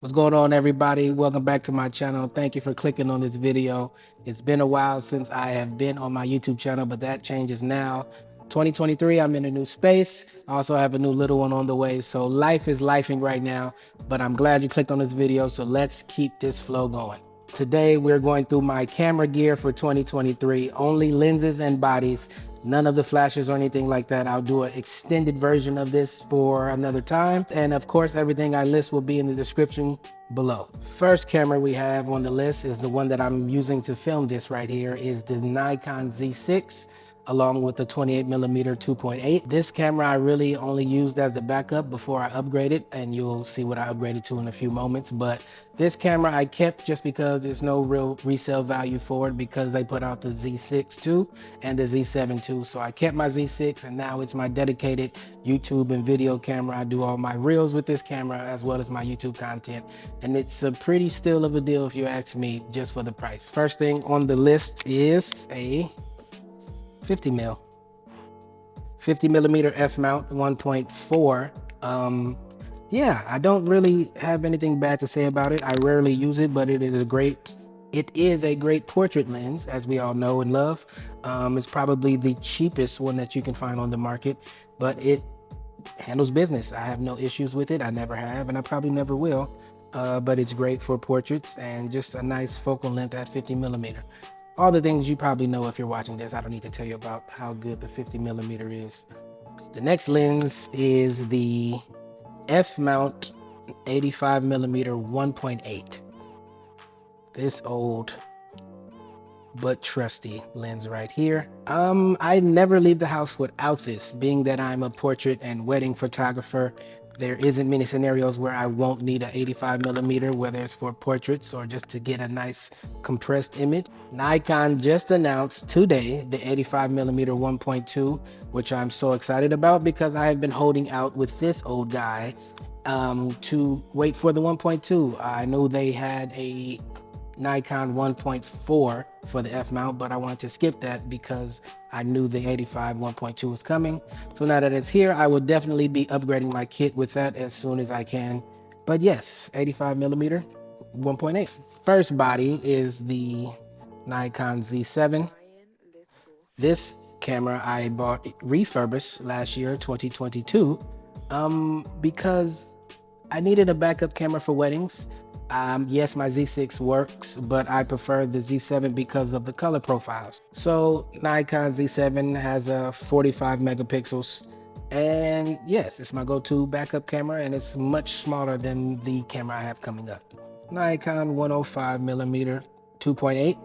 What's going on, everybody? Welcome back to my channel. Thank you for clicking on this video. It's been a while since I have been on my YouTube channel, but that changes now. 2023, I'm in a new space. I also have a new little one on the way. So life is lifing right now, but I'm glad you clicked on this video. So let's keep this flow going. Today, we're going through my camera gear for 2023, only lenses and bodies. None of the flashes or anything like that. I'll do an extended version of this for another time. And of course, everything I list will be in the description below. First camera we have on the list is the one that I'm using to film this right here is the Nikon Z6 along with the 28mm 2.8. This camera I really only used as the backup before I upgraded, and you'll see what I upgraded to in a few moments. But this camera I kept just because there's no real resale value for it because they put out the Z6 too and the Z7 too. So I kept my Z6 and now it's my dedicated YouTube and video camera. I do all my reels with this camera as well as my YouTube content. And it's a pretty steal of a deal if you ask me, just for the price. First thing on the list is a 50mm f mount 1.4. Yeah, I don't really have anything bad to say about it. I rarely use it, but it is a great portrait lens, as we all know and love. It's probably the cheapest one that you can find on the market, but it handles business. I have no issues with it. I never have, and I probably never will. But it's great for portraits and just a nice focal length at 50mm. All the things you probably know if you're watching this. I don't need to tell you about how good the 50mm is. The next lens is the F-mount 85mm 1.8. This old but trusty lens right here. I never leave the house without this, being that I'm a portrait and wedding photographer. There isn't many scenarios where I won't need an 85mm, whether it's for portraits or just to get a nice compressed image. Nikon just announced today the 85mm 1.2, which I'm so excited about because I have been holding out with this old guy to wait for the 1.2. I know they had a Nikon 1.4 for the F mount, but I wanted to skip that because I knew the 85 1.2 was coming. So now that it's here, I will definitely be upgrading my kit with that as soon as I can. But yes, 85mm 1.8. First body is the Nikon Z7. This camera I bought refurbished last year, 2022, because I needed a backup camera for weddings. Yes, my Z6 works, but I prefer the Z7 because of the color profiles. So Nikon Z7 has a 45 megapixels, and yes, it's my go-to backup camera, and it's much smaller than the camera I have coming up. Nikon 105mm 2.8.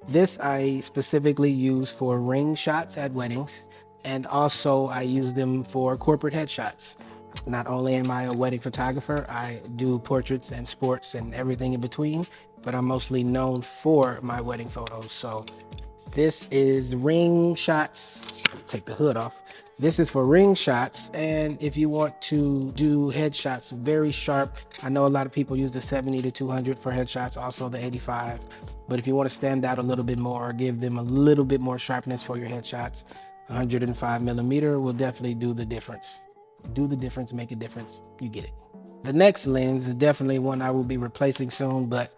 This I specifically use for ring shots at weddings, and also I use them for corporate headshots. Not only am I a wedding photographer, I do portraits and sports and everything in between, but I'm mostly known for my wedding photos. So this is ring shots. Take the hood off. This is for ring shots, and if you want to do headshots very sharp, I know a lot of people use the 70 to 200 for headshots, also the 85. But if you want to stand out a little bit more, or give them a little bit more sharpness for your headshots, 105mm will definitely do the difference. Do the difference, make a difference, you get it. The next lens is definitely one I will be replacing soon, but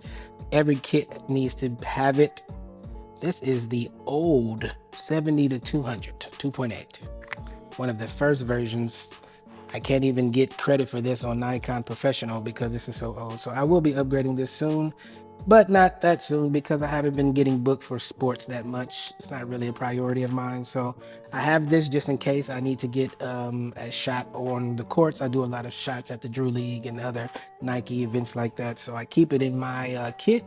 every kit needs to have it. This is the old 70 to 200 2.8. One of the first versions. I can't even get credit for this on Nikon Professional because this is so old. So I will be upgrading this soon, but not that soon because I haven't been getting booked for sports that much. It's not really a priority of mine. So I have this just in case I need to get a shot on the courts. I do a lot of shots at the Drew League and other Nike events like that. So I keep it in my kit,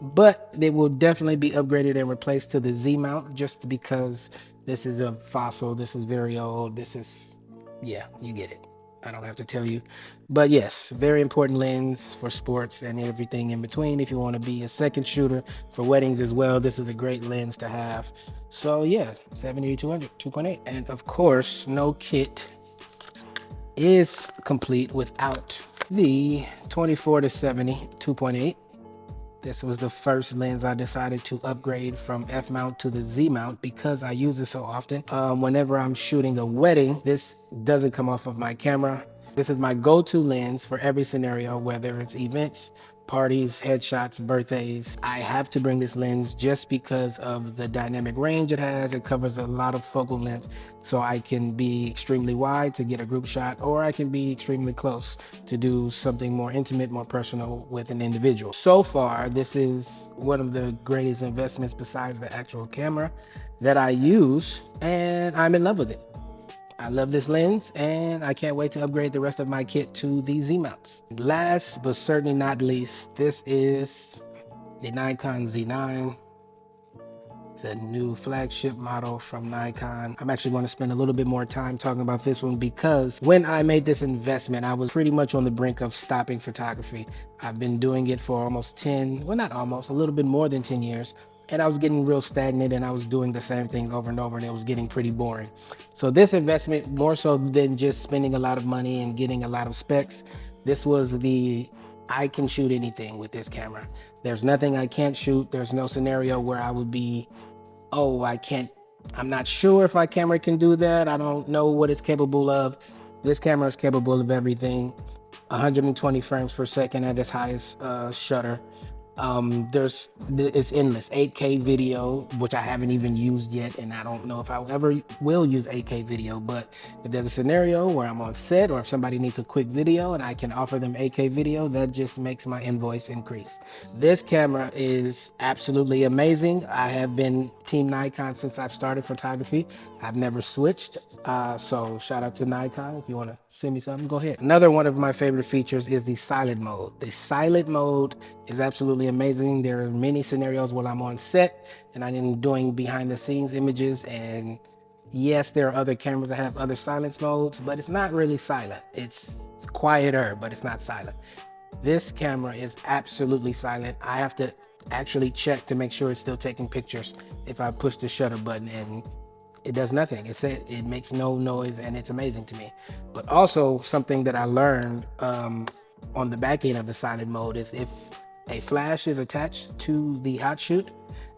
but they will definitely be upgraded and replaced to the Z mount just because this is a fossil. This is very old. This is, yeah, you get it. I don't have to tell you. But yes, very important lens for sports and everything in between. If you want to be a second shooter for weddings as well, this is a great lens to have. So yeah, 70 to 200 2.8. And of course, no kit is complete without the 24 to 70 2.8. This was the first lens I decided to upgrade from F mount to the Z mount because I use it so often. Whenever I'm shooting a wedding, this doesn't come off of my camera. This is my go-to lens for every scenario, whether it's events, parties, headshots, birthdays. I have to bring this lens just because of the dynamic range it has. It covers a lot of focal length, so I can be extremely wide to get a group shot, or I can be extremely close to do something more intimate, more personal with an individual. So far, this is one of the greatest investments besides the actual camera that I use, and I'm in love with it. I love this lens, and I can't wait to upgrade the rest of my kit to the Z mounts. Last but certainly not least, this is the Nikon Z9, the new flagship model from Nikon. I'm actually going to spend a little bit more time talking about this one because when I made this investment, I was pretty much on the brink of stopping photography. I've been doing it for almost 10, well, not almost, a little bit more than 10 years. And I was getting real stagnant, and I was doing the same things over and over, and it was getting pretty boring. So this investment, more so than just spending a lot of money and getting a lot of specs, this was I can shoot anything with this camera. There's nothing I can't shoot. There's no scenario where I would be, oh, I'm not sure if my camera can do that. I don't know what it's capable of. This camera is capable of everything. 120 frames per second at its highest shutter. It's endless 8K video, which I haven't even used yet, and I don't know if I ever will use 8K video. But if there's a scenario where I'm on set, or if somebody needs a quick video and I can offer them 8K video, that just makes my invoice increase. This camera is absolutely amazing. I have been Team Nikon since I've started photography. I've never switched. So shout out to Nikon. If you want to send me something, go ahead. Another one of my favorite features is the silent mode. The silent mode is absolutely amazing. There are many scenarios where I'm on set and I'm doing behind the scenes images, and yes, there are other cameras that have other silence modes, but it's not really silent. It's quieter, but it's not silent. This camera is absolutely silent. I have to actually check to make sure it's still taking pictures if I push the shutter button, and it does nothing. It makes no noise, and it's amazing to me. But also something that I learned on the back end of the silent mode is if a flash is attached to the hot shoot,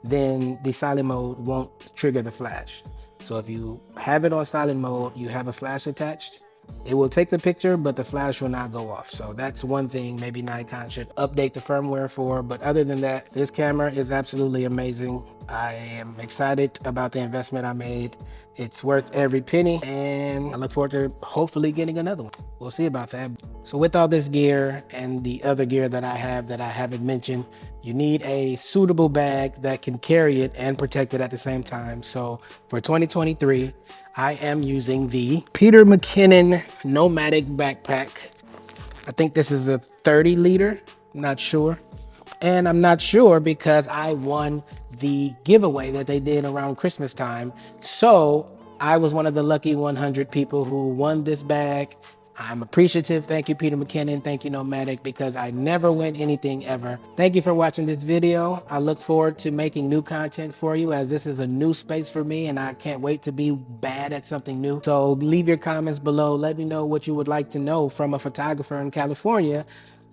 then the silent mode won't trigger the flash. So if you have it on silent mode, you have a flash attached, it will take the picture, but the flash will not go off. So that's one thing maybe Nikon should update the firmware for. But other than that, this camera is absolutely amazing. I am excited about the investment I made. It's worth every penny, and I look forward to hopefully getting another one. We'll see about that. So with all this gear and the other gear that I have that I haven't mentioned, you need a suitable bag that can carry it and protect it at the same time. So for 2023, I am using the Peter McKinnon Nomadic backpack. I think this is a 30 liter, not sure. And I'm not sure because I won the giveaway that they did around Christmas time. So I was one of the lucky 100 people who won this bag. I'm appreciative. Thank you, Peter McKinnon. Thank you, Nomadic, because I never win anything ever. Thank you for watching this video. I look forward to making new content for you, as this is a new space for me and I can't wait to be bad at something new. So leave your comments below. Let me know what you would like to know from a photographer in California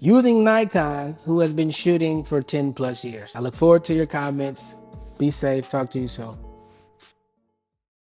using Nikon who has been shooting for 10+ years. I look forward to your comments. Be safe. Talk to you soon.